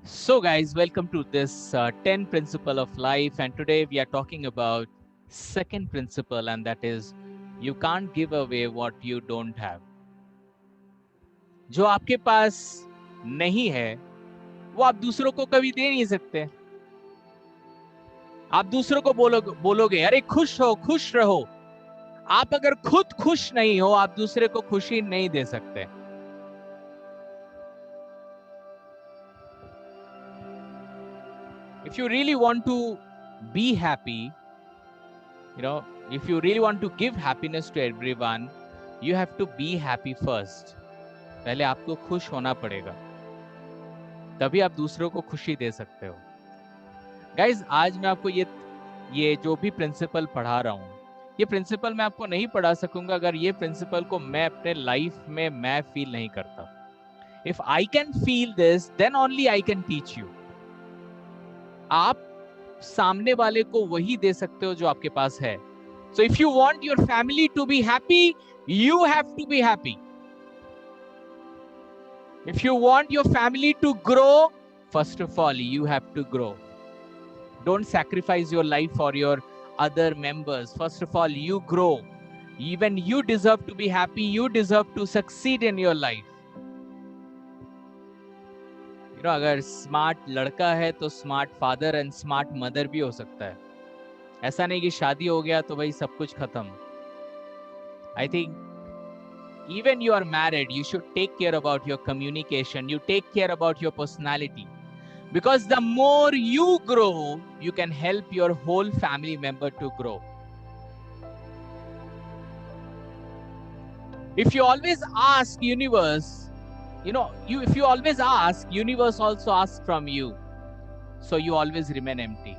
So, guys, welcome to this 10 principle of life, and today we are talking about second principle, and that is you can't give away what you don't have. जो आपके पास नहीं है, वो आप दूसरों को कभी दे नहीं सकते. आप दूसरों को बोलोगे, अरे खुश रहो. आप अगर खुद खुश नहीं हो, आप दूसरे को खुशी नहीं दे सकते. If you really want to be happy, if you really want to give happiness to everyone, you have to be happy first. पहले आपको खुश होना पड़ेगा, तभी आप दूसरों को खुशी दे सकते हो. गाइज, आज मैं आपको ये जो भी प्रिंसिपल पढ़ा रहा हूँ, ये प्रिंसिपल मैं आपको नहीं पढ़ा सकूंगा अगर ये प्रिंसिपल को मैं अपने लाइफ में मैं फील नहीं करता. If I can feel this, then only I can teach you. आप सामने वाले को वही दे सकते हो जो आपके पास है. So if you want your family to be happy, you have to be happy. If you want your family to grow, first of all, you have to grow. Don't sacrifice your life for your other members. First of all, you grow. Even you deserve to be happy. You deserve to succeed in your life. अगर smart लड़का है तो smart father and smart mother भी हो सकता है. ऐसा नहीं कि शादी हो गया तो भाई सब कुछ खत्म. I think even you are married, you should take care about your communication. You take care about your personality, because the more you grow, you can help your whole family member to grow. If you always ask universe, if you always ask, universe also asks from you, so you always remain empty.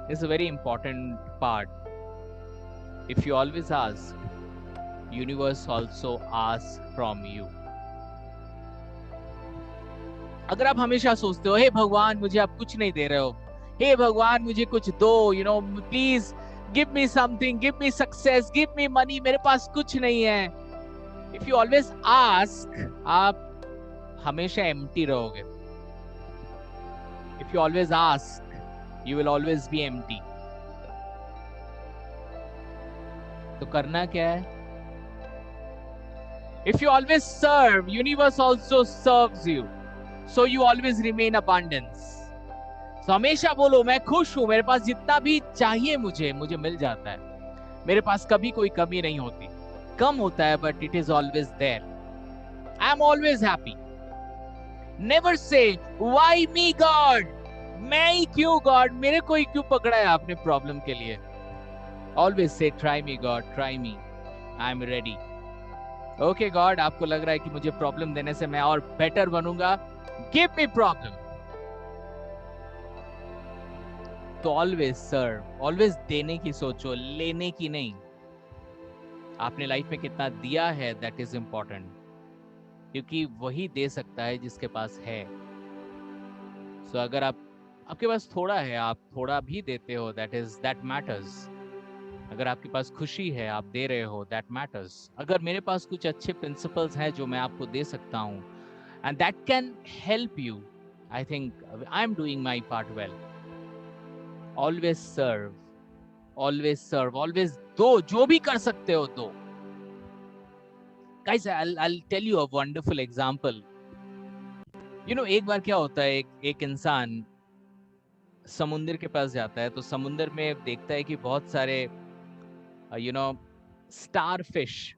It's a very important part. If you always ask, universe also asks from you. अगर आप हमेशा सोचते हो, हे भगवान मुझे आप कुछ नहीं दे रहे हो, हे भगवान मुझे कुछ दो, please give me something, give me success, give me money, मेरे पास कुछ नहीं है. इफ यू ऑलवेज आस्क, आप हमेशा एम्प्टी रहोगे. If you always ask, you will always be empty. तो करना क्या है? If you always serve, universe also serves you. So you always remain abundance. So हमेशा बोलो, मैं खुश हूं, मेरे पास जितना भी चाहिए मुझे मिल जाता है. मेरे पास कभी कोई कमी नहीं होती. कम होता है, but it is always there. I am always happy. Never say, why me God? मैं ही क्यों God? मेरे को ही क्यों पकड़ा है आपने प्रॉब्लम के लिए? Always say, try me God, try me. I am ready. Okay God, आपको लग रहा है कि मुझे प्रॉब्लम देने से मैं और बेटर बनूंगा, गिव मी प्रॉब्लम. तो ऑलवेज सर्व, ऑलवेज देने की सोचो, लेने की नहीं. आपने लाइफ में कितना दिया है, दैट इज इंपॉर्टेंट, क्योंकि वही दे सकता है जिसके पास है. सो अगर आपके पास थोड़ा है, आप थोड़ा भी देते हो, दैट मैटर्स. अगर आपके पास खुशी है, आप दे रहे हो, दैट मैटर्स. अगर मेरे पास कुछ अच्छे प्रिंसिपल्स हैं जो मैं आपको दे सकता हूँ, and that can help you, I think I am doing my part well. Always serve, always serve, always दो. जो भी कर सकते हो दो. Guys, I'll tell you a wonderful example. एक बार क्या होता है, एक इंसान समुद्र के पास जाता है, तो समुद्र में देखता है कि बहुत सारे स्टारफिश.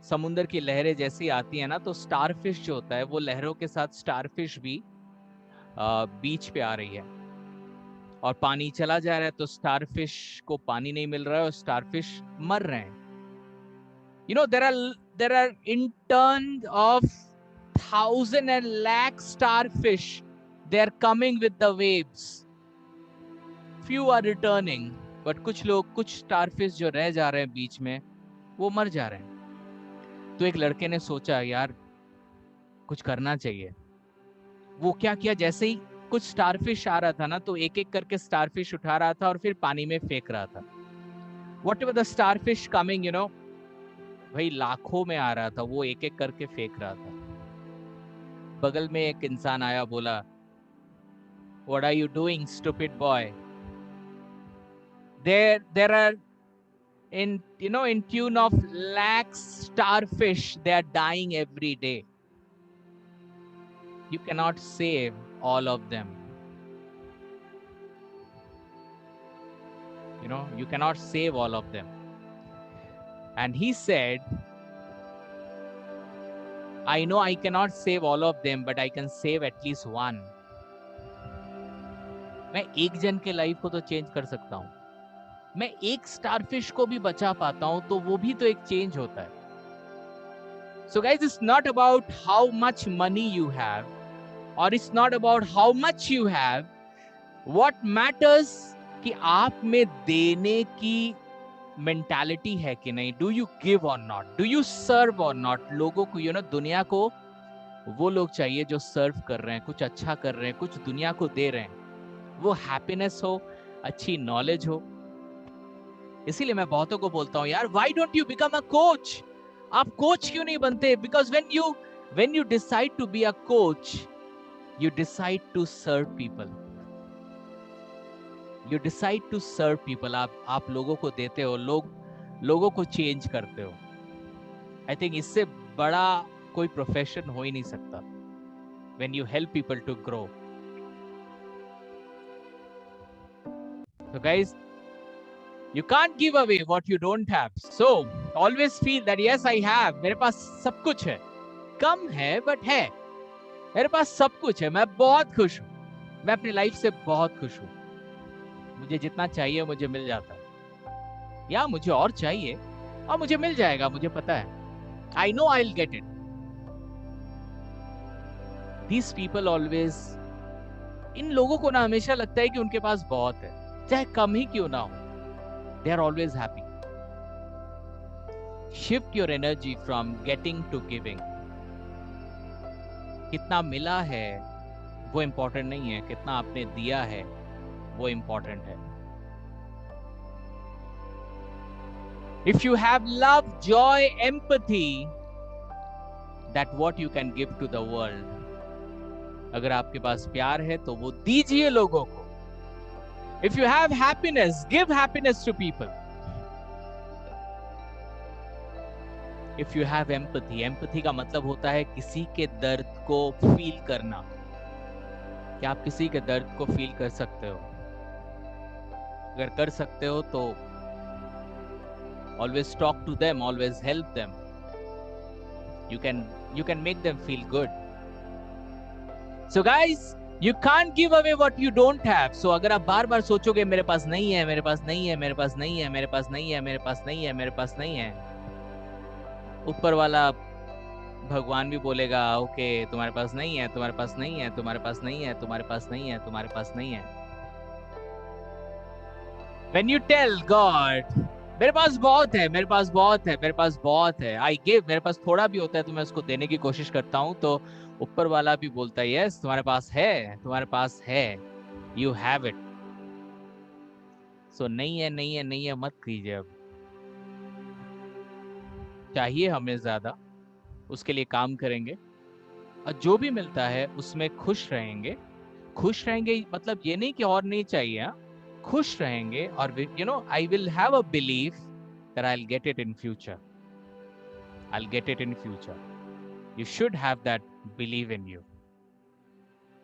समुद्र की लहरें जैसी आती है ना, तो स्टारफिश जो होता है, वो लहरों के साथ स्टारफिश भी बीच पे आ रही है. और पानी चला जा रहा है, तो स्टारफिश को पानी नहीं मिल रहा है और स्टारफिश मर रहे हैं. there are in turns of thousand and lakh starfish. They are coming with the waves. Few are returning. But कुछ स्टारफिश जो रह जा रहे हैं बीच में, वो मर जा रहे हैं. तो एक लड़के ने सोचा, यार कुछ करना चाहिए. वो क्या किया, जैसे ही कुछ स्टारफिश आ रहा था ना, तो एक एक करके स्टारफिश उठा रहा था और फिर पानी में फेंक रहा था. Whatever the starfish coming, भाई लाखों में आ रहा था, वो एक एक करके फेंक रहा था. बगल में एक इंसान आया, बोला, what are you doing stupid boy? There are, in tune of lakhs starfish, they are dying every day. You cannot save all of them. You cannot save all of them. And he said, I know I cannot save all of them, but I can save at least one. मैं एक जन के life को तो change कर सकता हूं, मैं एक स्टारफिश को भी बचा पाता हूं, तो वो भी तो एक चेंज होता है. So guys, it's not about how much money you have, or it's not about how much you have. What matters कि आप में देने की मेंटालिटी है कि नहीं. डू यू गिव और नॉट, डू यू सर्व और नॉट. लोगों को दुनिया को वो लोग चाहिए जो सर्व कर रहे हैं, कुछ अच्छा कर रहे हैं, कुछ दुनिया को दे रहे हैं. वो हैप्पीनेस हो, अच्छी नॉलेज हो. इसीलिए मैं बहुतों को बोलता हूं, यार why don't you become a coach. आप कोच क्यों नहीं बनते? Because when you decide to be a coach, you decide to serve people. You decide to serve people. आप लोगों को देते हो, लोगों को चेंज करते हो. I think इससे बड़ा कोई प्रोफेशन हो ही नहीं सकता. When you help people to grow. So guys, you can't give away what you don't have. So always feel that yes, I have. मेरे पास सब कुछ है. कम है but है. मेरे पास सब कुछ है. मैं बहुत खुश हूँ. मैं अपनी लाइफ से बहुत खुश हूँ. मुझे जितना चाहिए मुझे मिल जाता है, या मुझे और चाहिए और मुझे मिल जाएगा, मुझे पता है. I know I will get it. These people always, इन लोगों को ना हमेशा लगता है कि उनके पास बहुत है, चाहे कम ही क्यों ना हो. They are always happy. Shift your energy from getting to giving. कितना मिला है वो इंपॉर्टेंट नहीं है, कितना आपने दिया है वो इंपॉर्टेंट है. If you have love, joy, empathy, that what you can give to the world. अगर आपके पास प्यार है तो वो दीजिए लोगों को. If you have happiness, give happiness to people. If you have empathy, empathy का मतलब होता है किसी के दर्द को फील करना. क्या आप किसी के दर्द को फील कर सकते हो? अगर कर सकते हो तो always talk to them, always help them. You can make them feel good. So guys, you can't give away what you don't have. So अगर आप बार बार सोचोगे मेरे पास नहीं है, मेरे पास नहीं है, मेरे पास नहीं है, मेरे पास नहीं है, मेरे पास नहीं है, मेरे पास नहीं है, ऊपर वाला भगवान भी बोलेगा, ओके तुम्हारे पास नहीं है, तुम्हारे पास नहीं है, तुम्हारे पास नहीं है, तुम्हारे पास नहीं है, तुम्हारे पास नहीं है. When you tell God, मेरे पास बहुत है, मेरे पास बहुत है, मेरे पास बहुत है, I give, मेरे पास थोड़ा भी होता है तो मैं उसको देने की कोशिश करता हूँ, तो ऊपर वाला भी बोलता है, यस तुम्हारे पास है, तुम्हारे पास है, you have it. So नहीं है, नहीं है, नहीं है मत कीजिए. अब चाहिए हमें ज्यादा, उसके लिए काम करेंगे, और जो भी मिलता है उसमें खुश रहेंगे. खुश रहेंगे मतलब ये नहीं कि और नहीं चाहिए, खुश रहेंगे. और I will have a belief that I'll get it in future. I'll get it in future. You should have that belief in you.